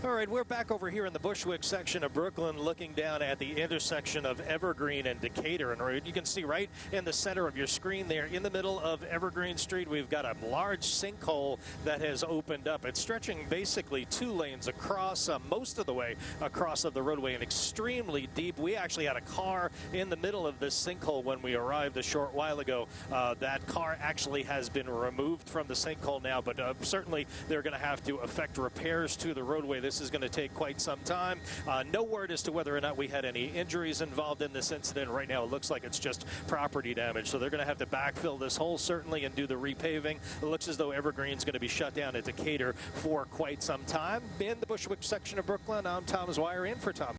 All right, we're back over here in the Bushwick section of Brooklyn looking down at the intersection of Evergreen and Decatur. And you can see right in the center of your screen there, in the middle of Evergreen Street, we've got a large sinkhole that has opened up. It's stretching basically 2 lanes across, most of the way across of the roadway, and extremely deep. We actually had a car in the middle of this sinkhole when we arrived a short while ago. That car actually has been removed from the sinkhole now, but certainly they're going to have to effect repairs to the roadway. This is going to take quite some time. No word as to whether or not we had any injuries involved in this incident. Right now it looks like it's just property damage, so they're going to have to backfill this hole certainly and do the repaving. It looks as though Evergreen's going to be shut down at Decatur for quite some time. In the Bushwick section of Brooklyn, I'm Tom Zwire in for Tom.